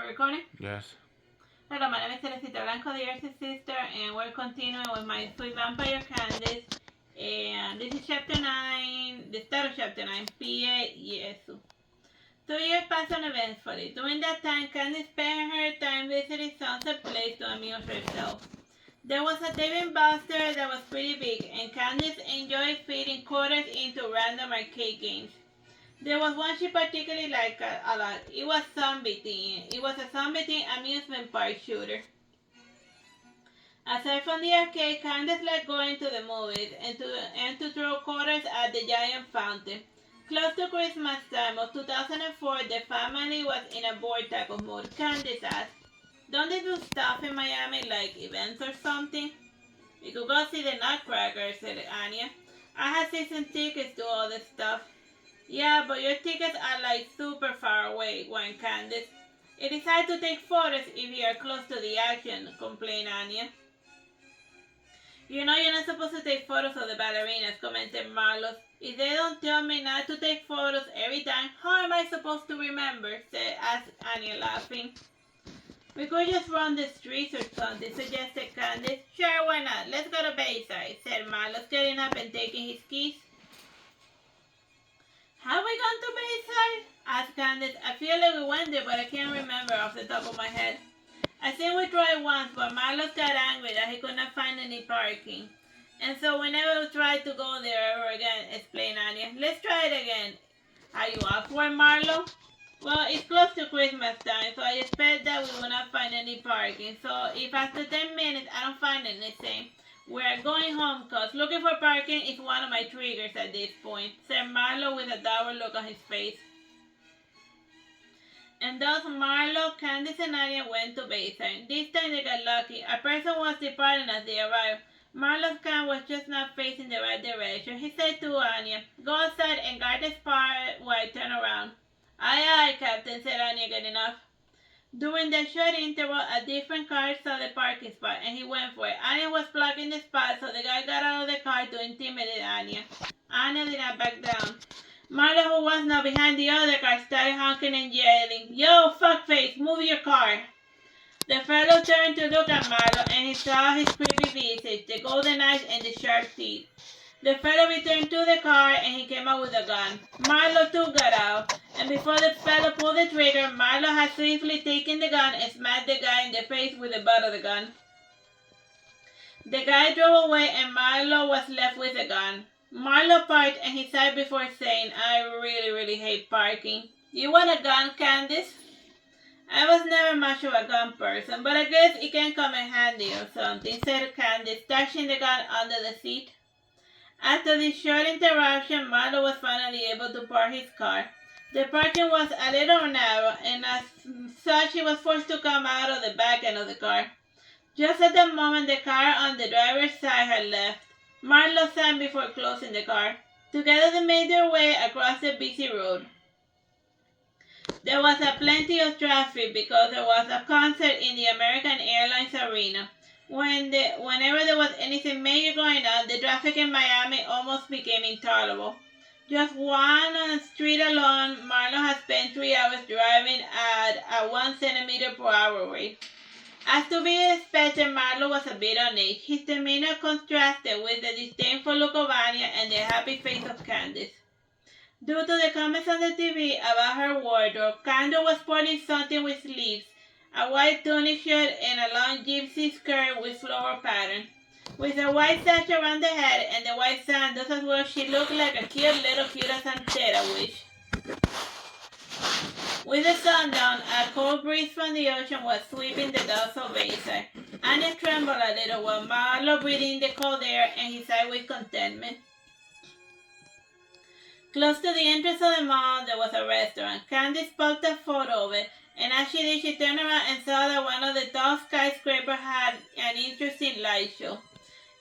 We're recording? Yes. Hello, my name is Teresita, Blanco, the Artsysister, and we're continuing with my sweet vampire Candice. And this is chapter 9, the start of chapter 9, Jesu. 2 years passed uneventfully. During that time, Candice spent her time visiting sunset place to amuse herself. There was a Dave & Buster that was pretty big, and Candice enjoyed feeding quarters into random arcade games. There was one she particularly liked a lot. It was zombie themed. It was a zombie themed amusement park shooter. Aside from the arcade, Candice liked going to the movies and to throw quarters at the giant fountain. Close to Christmas time of 2004, the family was in a bored type of mood. Candice asked, "Don't they do stuff in Miami, like events or something?" "We could go see the Nutcracker," said Anya. "I had season tickets to all this stuff." "Yeah, but your tickets are like super far away," whined Candice. "It is hard to take photos if you are close to the action," complained Anya. "You know you're not supposed to take photos of the ballerinas," commented Marlos. "If they don't tell me not to take photos every time, how am I supposed to remember?" asked Anya, laughing. "We could just run the streets or something," suggested Candice. "Sure, why not? Let's go to Bayside," said Marlos, getting up and taking his keys. "Have we gone to Bayside?" asked Candice. "I feel like we went there, but I can't remember off the top of my head." "I think we tried once, but Marlos got angry that he could not find any parking. And so we never tried to go there ever again," explained Anya. "Let's try it again. Are you up for it, Marlo?" "Well, it's close to Christmas time, so I expect that we will not find any parking. So if after 10 minutes I don't find anything, we're going home, cause looking for parking is one of my triggers at this point," said Marlo with a dour look on his face. And thus Marlo, Candice, and Anya went to Bayside. This time they got lucky. A person was departing as they arrived. Marlo's car was just not facing the right direction. He said to Anya, "Go outside and guard the spot while I turn around." "Aye, aye, Captain," said Anya, getting off. During the short interval, a different car saw the parking spot, and he went for it. Anya was blocking the spot, so the guy got out of the car to intimidate Anya. Anya did not back down. Marlo, who was now behind the other car, started honking and yelling, "Yo, fuckface, move your car!" The fellow turned to look at Marlo, and he saw his creepy visage, the golden eyes, and the sharp teeth. The fellow returned to the car, and he came out with a gun. Marlo too got out, and before the fellow pulled the trigger, Marlo had swiftly taken the gun and smacked the guy in the face with the butt of the gun. The guy drove away, and Marlo was left with the gun. Marlo parked, and he sighed before saying, "I really, really hate parking. You want a gun, Candice?" "I was never much of a gun person, but I guess it can come in handy or something," said Candice, stashing the gun under the seat. After this short interruption, Marlo was finally able to park his car. The parking was a little narrow, and as such he was forced to come out of the back end of the car. Just at the moment the car on the driver's side had left, Marlo signed before closing the car. Together they made their way across the busy road. There was plenty of traffic because there was a concert in the American Airlines arena. Whenever there was anything major going on, the traffic in Miami almost became intolerable. Just one street alone, Marlo had spent 3 hours driving at a 1 centimeter per hour rate. As to be expected, Marlo was a bit on edge. His demeanor contrasted with the disdainful look of Anya and the happy face of Candice. Due to the comments on the TV about her wardrobe, Candice was sporting something with sleeves, a white tunic shirt, and a long gypsy skirt with floral pattern. With a white sash around the head and the white sandals as well, she looked like a cute little Cura Santera wish. With the sun down, a cold breeze from the ocean was sweeping the docks of Bayside. Anya trembled a little while Marlo breathed in the cold air, and he sighed with contentment. Close to the entrance of the mall, there was a restaurant. Candice poked a photo of it, and as she did, she turned around and saw that one of the tall skyscrapers had an interesting light show.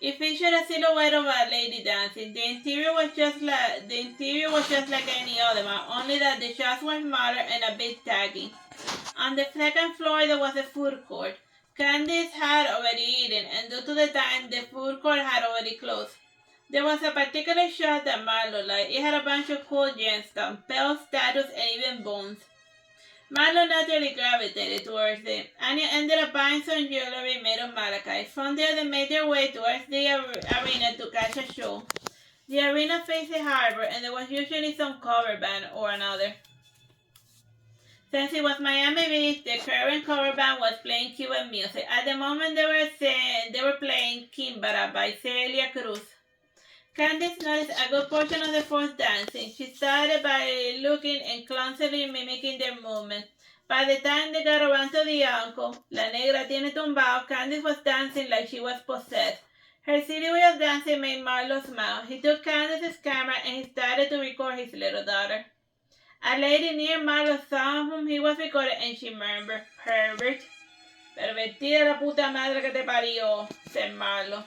It featured a silhouette of a lady dancing. The interior was just like any other one, only that the shots were smaller and a bit tacky. On the second floor, there was a food court. Candice had already eaten, and due to the time, the food court had already closed. There was a particular shot that Marlo liked. It had a bunch of cool gemstones, bells, statues, and even bones. Marlo naturally gravitated towards it. Anya ended up buying some jewelry made of malachite. From there, they made their way towards the arena to catch a show. The arena faced the harbor, and there was usually some cover band or another. Since it was Miami Beach, the current cover band was playing Cuban music. At the moment, they were playing Kimbara by Celia Cruz. Candice noticed a good portion of the force dancing. She started by looking and clumsily mimicking their movement. By the time they got around to the uncle, La Negra tiene tumbao, Candice was dancing like she was possessed. Her silly way of dancing made Marlo smile. He took Candice's camera and he started to record his little daughter. A lady near Marlo saw whom he was recording and she murmured, "Pervert." Pervertida la puta madre que te parió, said Marlo.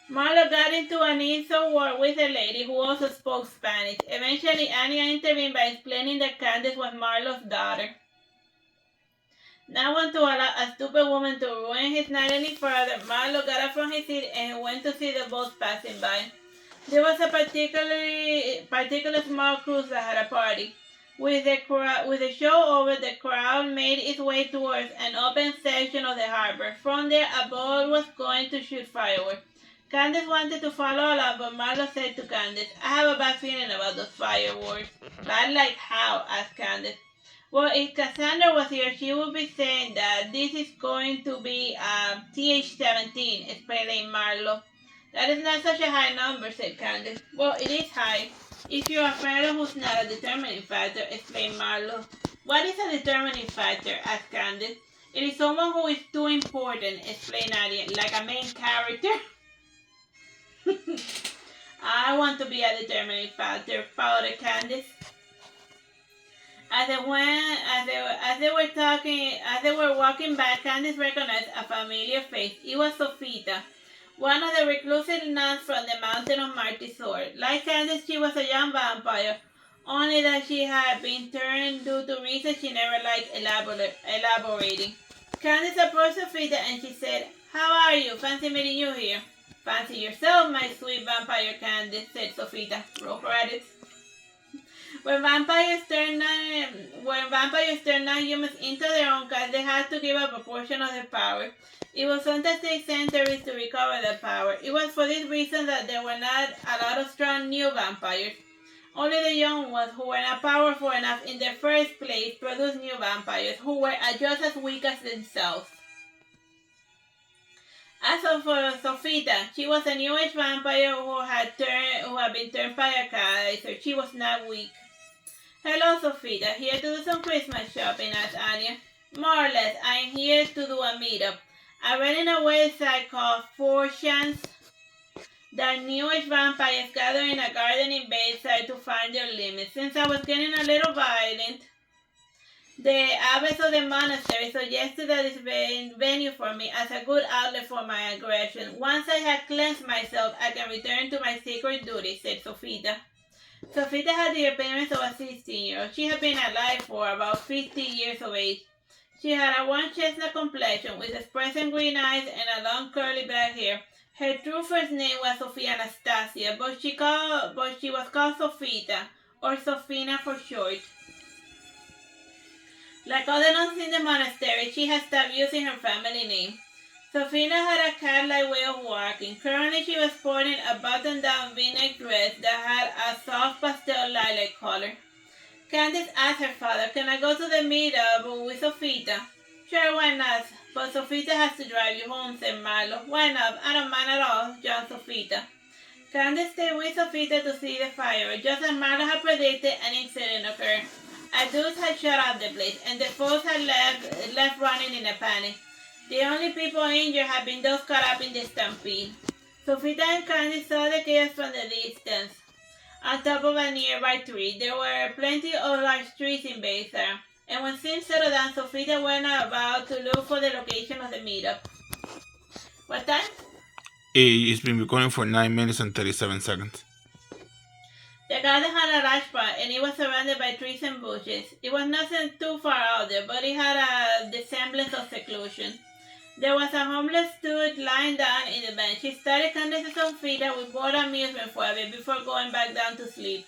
Marlo got into an insult war with a lady who also spoke Spanish. Eventually, Anya intervened by explaining that Candice was Marlo's daughter. Not want to allow a stupid woman to ruin his night any further, Marlo got up from his seat and went to see the boats passing by. There was a particular small cruise that had a party. With the show over, the crowd made its way towards an open section of the harbor. From there, a boat was going to shoot fireworks. Candice wanted to follow along, but Marlo said to Candice, "I have a bad feeling about those fireworks." "Bad like how?" asked Candice. "Well, if Cassandra was here, she would be saying that this is going to be TH-17, explained Marlo. "That is not such a high number," said Candice. "Well, it is high. If you're a fellow who's not a determining factor," explained Marlo. "What is a determining factor?" asked Candice. "It is someone who is too important," explained Nadia, "like a main character." "I want to be a determining factor," pouted Candice. As they were walking back, Candice recognized a familiar face. It was Sofita, one of the reclusive nuns from the mountain of Martisor. Like Candice, she was a young vampire, only that she had been turned due to reasons she never liked elaborating. Candice approached Sofita and she said, "How are you? Fancy meeting you here." "Fancy yourself, my sweet vampire Candice," said Sofita. Roll credits. When vampires turn non-humans into their own kind, they had to give up a portion of their power. It would sometimes take centuries to recover that power. It was for this reason that there were not a lot of strong new vampires. Only the young ones who were not powerful enough in the first place produced new vampires who were just as weak as themselves. As for Sofita, she was a new age vampire who had been turned by a kaiser. She was not weak. "Hello, Sofita. Here to do some Christmas shopping," asked Anya. "More or less. I'm here to do a meetup. I read in a website called 4chance that new age vampires gather in a garden in Bayside to find their limits. Since I was getting a little violent, the abbess of the monastery suggested that this venue for me as a good outlet for my aggression. Once I had cleansed myself, I can return to my sacred duties," said Sofita. Sofita had the appearance of a 16-year-old. She had been alive for about 50 years of age. She had a warm chestnut complexion with expressive green eyes and a long curly black hair. Her true first name was Sofia Anastasia, but she was called Sofita, or Sofina for short. Like other nuns in the monastery, she had stopped using her family name. Sofina had a cat-like way of walking. Currently, she was sporting a button-down V-neck dress that had a soft pastel lilac color. Candice asked her father, "Can I go to the meetup with Sofita?" "Sure, why not? But Sofita has to drive you home," said Marlo. "Why not? I don't mind at all," John Sofita. Candice stayed with Sofita to see the fireworks. Just as Marlo had predicted, an incident occurred. A dude had shut out the blaze, and the folks had left running in a panic. The only people injured had been those caught up in the stampede. Sofita and Candice saw the chaos from the distance. On top of a nearby tree, there were plenty of large trees in Bayside, and when things settled down, Sofita went about to look for the location of the meetup. What time? It's been recording for 9 minutes and 37 seconds. The garden had a large park, and it was surrounded by trees and bushes. It was nothing too far out there, but it had the semblance of seclusion. There was a homeless dude lying down in the bench. He started Candice's on feet with bored amusement for a bit before going back down to sleep.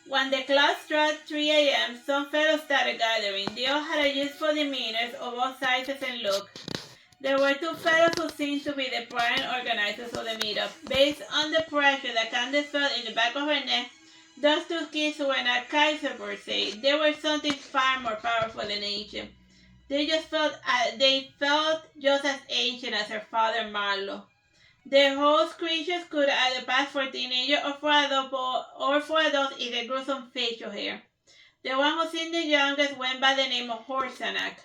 When the clock struck 3 a.m., some fellows started gathering. They all had a useful demeanors of all sizes and look. There were two fellows who seemed to be the prime organizers of the meetup. Based on the pressure that Candice felt in the back of her neck, those two kids were not Kaiser per se. They were something far more powerful and ancient. They felt just as ancient as her father Marlo. The host creatures could either pass for teenagers or for adults if they grew some facial hair. The one who seemed the youngest went by the name of Horsanak.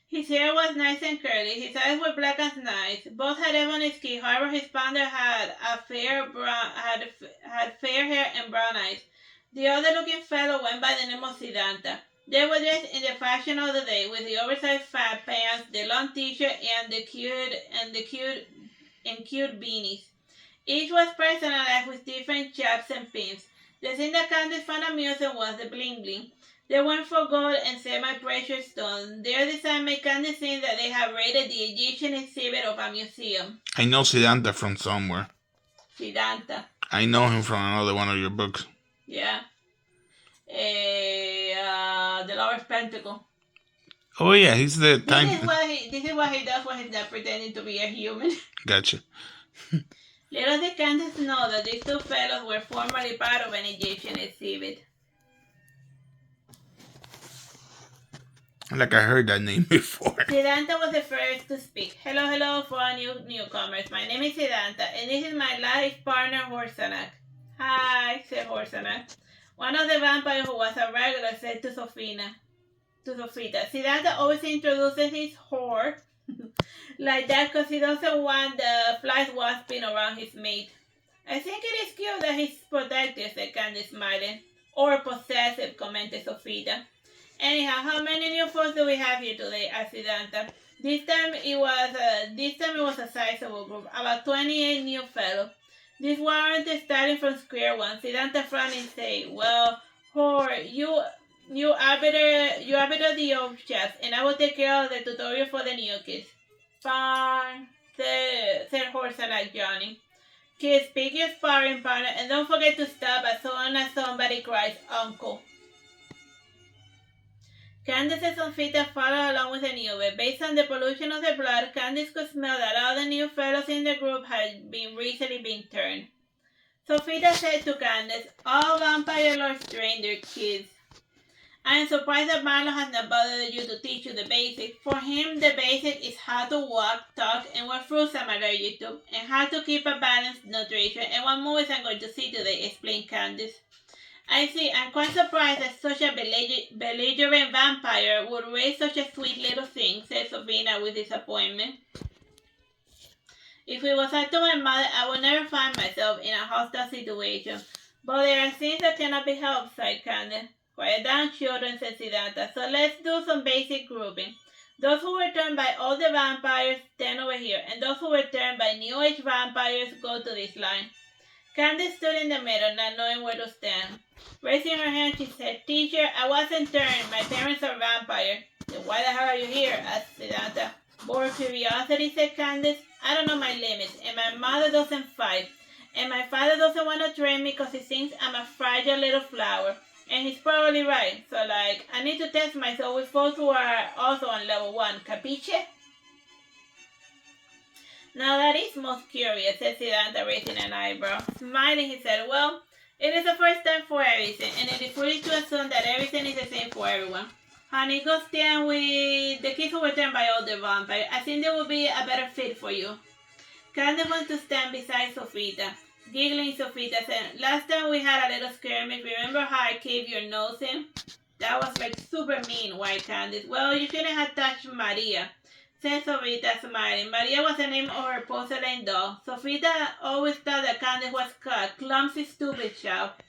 His hair was nice and curly. His eyes were black as night. Both had ebony skin. However, his founder had fair hair and brown eyes. The other-looking fellow went by the name of Siddhanta. They were dressed in the fashion of the day, with the oversized fat pants, the long t-shirt, and the cute beanies. Each was personalized with different chaps and pins. The thing that Candice found amusing was the bling bling. They went for gold and semi-precious stones. Their design made Candice think that they had raided the Egyptian exhibit of a museum. I know Siddhanta from somewhere. Siddhanta. I know him from another one of your books. Yeah. The Lover's Pentacle. Oh yeah, he's the time. This is what he does when he's not pretending to be a human. Gotcha. Little did Candice know that these two fellows were formerly part of an Egyptian exhibit. Like I heard that name before. Siddhanta was the first to speak. Hello for our newcomers. My name is Siddhanta, and this is my life partner, Horsanak. Hi, said Horsanak. One of the vampires who was a regular said to Sofita, Siddhanta always introduces his whore like that because he doesn't want the flies wasping around his mate. I think it is cute that he's protective, said Candice, smiling. Or possessive, commented Sofita. Anyhow, how many new folks do we have here today? asked Siddhanta. This time it was a sizable group, about 28 new fellows. These weren't starting from square one. Siddhanta frowned and said, "Well, whore, you arbiter the old chaps, and I will take care of the tutorial for the new kids." Fine, said Horsanak Johnny. Kids, pick your sparring partner, and don't forget to stop as soon as somebody cries, "Uncle." Candice and Sofita followed along with the new bed. Based on the pollution of the blood, Candice could smell that all the new fellows in the group had recently been turned. Sofita said to Candice, "All vampire lords train their kids. I am surprised that Marlo has not bothered you to teach you the basics. For him, the basic is how to walk, talk, and what fruits I'm allergic to, and how to keep a balanced nutrition, and what movies I'm going to see today," explained Candice. "I see. I'm quite surprised that such a belligerent vampire would raise such a sweet little thing," said Sofina with disappointment. "If it was up to my mother, I would never find myself in a hostile situation. But there are things that cannot be helped," sighed Candice. "Quiet down, children," said Siddhanta. "So let's do some basic grouping. Those who were turned by older vampires, stand over here, and those who were turned by new age vampires, go to this line." Candice stood in the middle, not knowing where to stand. Raising her hand, she said, "Teacher, I wasn't turned. My parents are vampires." "Then why the hell are you here?" asked Siddhanta. "Bored curiosity," said Candice. "I don't know my limits, and my mother doesn't fight. And my father doesn't want to train me because he thinks I'm a fragile little flower. And he's probably right. So, I need to test myself with folks who are also on level 1. Capiche?" "Now that is most curious," said Siddhanta, raising an eyebrow. Smiling, he said, "Well, it is the first time for everything, and it is foolish to assume that everything is the same for everyone. Honey, go stand with the kids who were turned by older vampires. I think they will be a better fit for you." Candice went to stand beside Sofita. Giggling, Sofita said, "Last time we had a little skirmish, remember how I caved your nose in? That was super mean," whined Candice. "Well, you shouldn't have touched Maria," said Sofita, smiling. Maria was the name of her porcelain doll. Sofita always thought that Candice was a clumsy, stupid child.